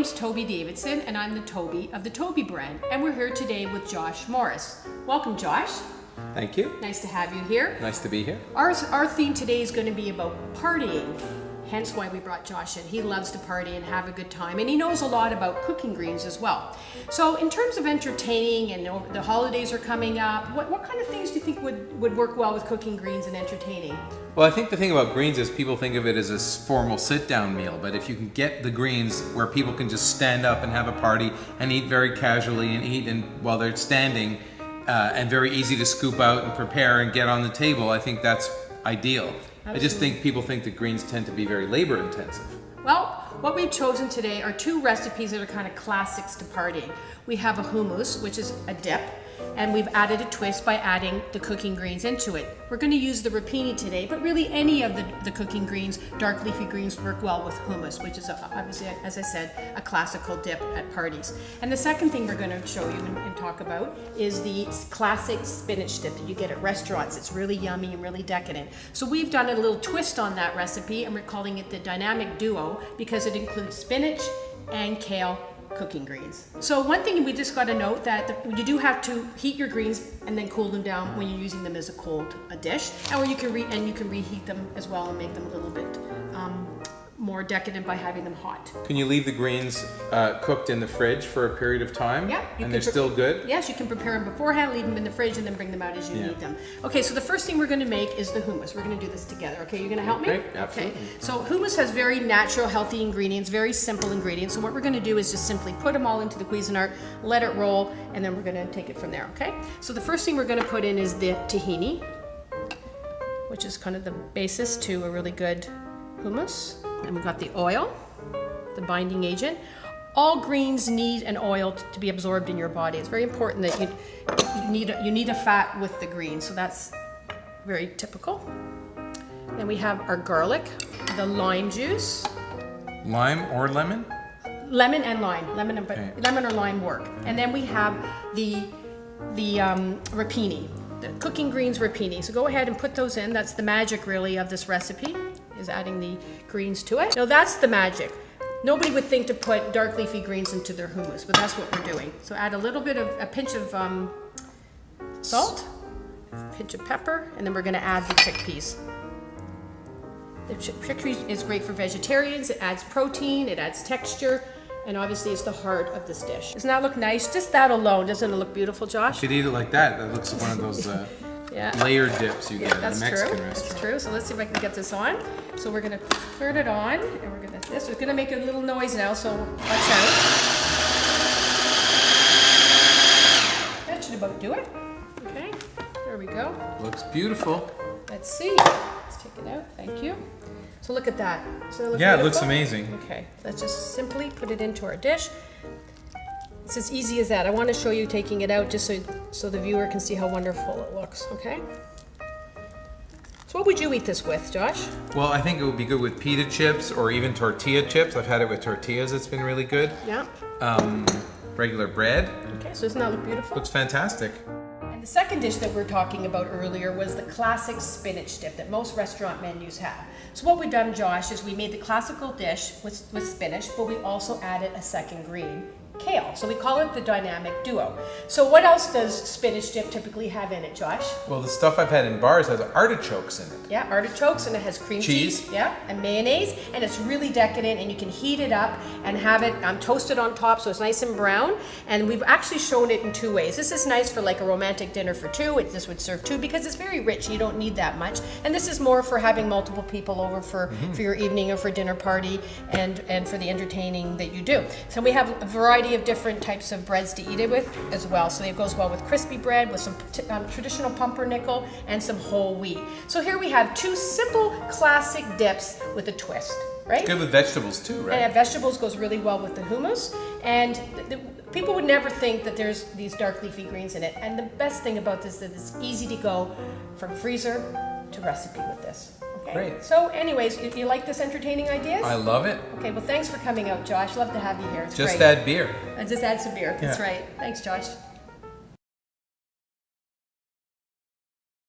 name's Toby Davidson, and I'm the Toby of the Toby brand, and we're here today with Josh Morris. Welcome, Josh. Thank you. Nice to have you here. Nice to be here. Our theme today is going to be about partying, hence why we brought Josh in. He loves to party and have a good time, and he knows a lot about cooking greens as well. So in terms of entertaining, and the holidays are coming up, what kind of things do you think would work well with cooking greens and entertaining? Well, I think the thing about greens is people think of it as a formal sit-down meal, but if you can get the greens where people can just stand up and have a party and eat very casually and eat while they're standing, and very easy to scoop out and prepare and get on the table, I think that's ideal. Absolutely. I just think people think that greens tend to be very labor intensive. Well, what we've chosen today are two recipes that are kind of classics to partying. We have a hummus, which is a dip, and we've added a twist by adding the cooking greens into it. We're going to use the rapini today, but really any of the cooking greens, dark leafy greens, work well with hummus, which is obviously, as I said, a classical dip at parties. And the second thing we're going to show you and talk about is the classic spinach dip that you get at restaurants. It's really yummy and really decadent. So we've done a little twist on that recipe, and we're calling it the dynamic duo because it includes spinach and kale cooking greens. So one thing we just got to note that you do have to heat your greens and then cool them down when you're using them as a cold dish, or you can reheat them as well and make them a little bit more decadent by having them hot. Can you leave the greens cooked in the fridge for a period of time? Yeah. And they're still good? Yes, you can prepare them beforehand, leave them in the fridge, and then bring them out as you need them. Okay, so the first thing we're going to make is the hummus. We're going to do this together. Okay, you're going to help me? Okay, absolutely. Okay, so hummus has very natural, healthy ingredients, very simple ingredients. So what we're going to do is just simply put them all into the Cuisinart, let it roll, and then we're going to take it from there, okay? So the first thing we're going to put in is the tahini, which is kind of the basis to a really good hummus. And we've got the oil, the binding agent. All greens need an oil to be absorbed in your body. It's very important that you need a fat with the greens, so that's very typical. Then we have our garlic, the lime juice. Lime or lemon? Lemon and lime. Lemon or lime work. And then we have the rapini, the cooking greens rapini. So go ahead and put those in. That's the magic really of this recipe, is adding the greens to it. Now that's the magic. Nobody would think to put dark leafy greens into their hummus, but that's what we're doing. So add a pinch of salt, a pinch of pepper, and then we're gonna add the chickpeas. The chickpeas is great for vegetarians. It adds protein, it adds texture, and obviously it's the heart of this dish. Doesn't that look nice? Just that alone, doesn't it look beautiful, Josh? You could eat it like that. That looks like one of those layered dips you get at a Mexican restaurant. That's true. So let's see if I can get this on. So we're gonna turn it on, and we're gonna this. It's gonna make a little noise now, so watch out. That should about do it. Okay, there we go. Looks beautiful. Let's see. Let's take it out. Thank you. So look at that. So it looks amazing. Okay, let's just simply put it into our dish. It's as easy as that. I want to show you taking it out just so the viewer can see how wonderful it looks, okay? So what would you eat this with, Josh? Well, I think it would be good with pita chips or even tortilla chips. I've had it with tortillas. It's been really good. Yeah. Regular bread. Okay, so doesn't that look beautiful? Looks fantastic. And the second dish that we're talking about earlier was the classic spinach dip that most restaurant menus have. So what we've done, Josh, is we made the classical dish with spinach, but we also added a second green, kale. So we call it the dynamic duo. So what else does spinach dip typically have in it, Josh? Well, the stuff I've had in bars has artichokes in it. Yeah, artichokes, and it has cream cheese. Yeah, and mayonnaise, and it's really decadent, and you can heat it up and have it toasted on top so it's nice and brown. And we've actually shown it in two ways. This is nice for like a romantic dinner for two. This would serve two because it's very rich. You don't need that much. And this is more for having multiple people over for your evening or for dinner party and for the entertaining that you do. So we have a variety of different types of breads to eat it with as well. So it goes well with crispy bread, with some traditional pumpernickel, and some whole wheat. So here we have two simple classic dips with a twist, right? It's good with vegetables too, right? And vegetables goes really well with the hummus. And people would never think that there's these dark leafy greens in it. And the best thing about this is that it's easy to go from freezer to recipe with this. Okay. Great. So anyways, if you like this entertaining ideas? I love it. Okay, well thanks for coming out, Josh. Love to have you here. It's just great. add beer. Just add some beer. That's Yeah. right. Thanks, Josh.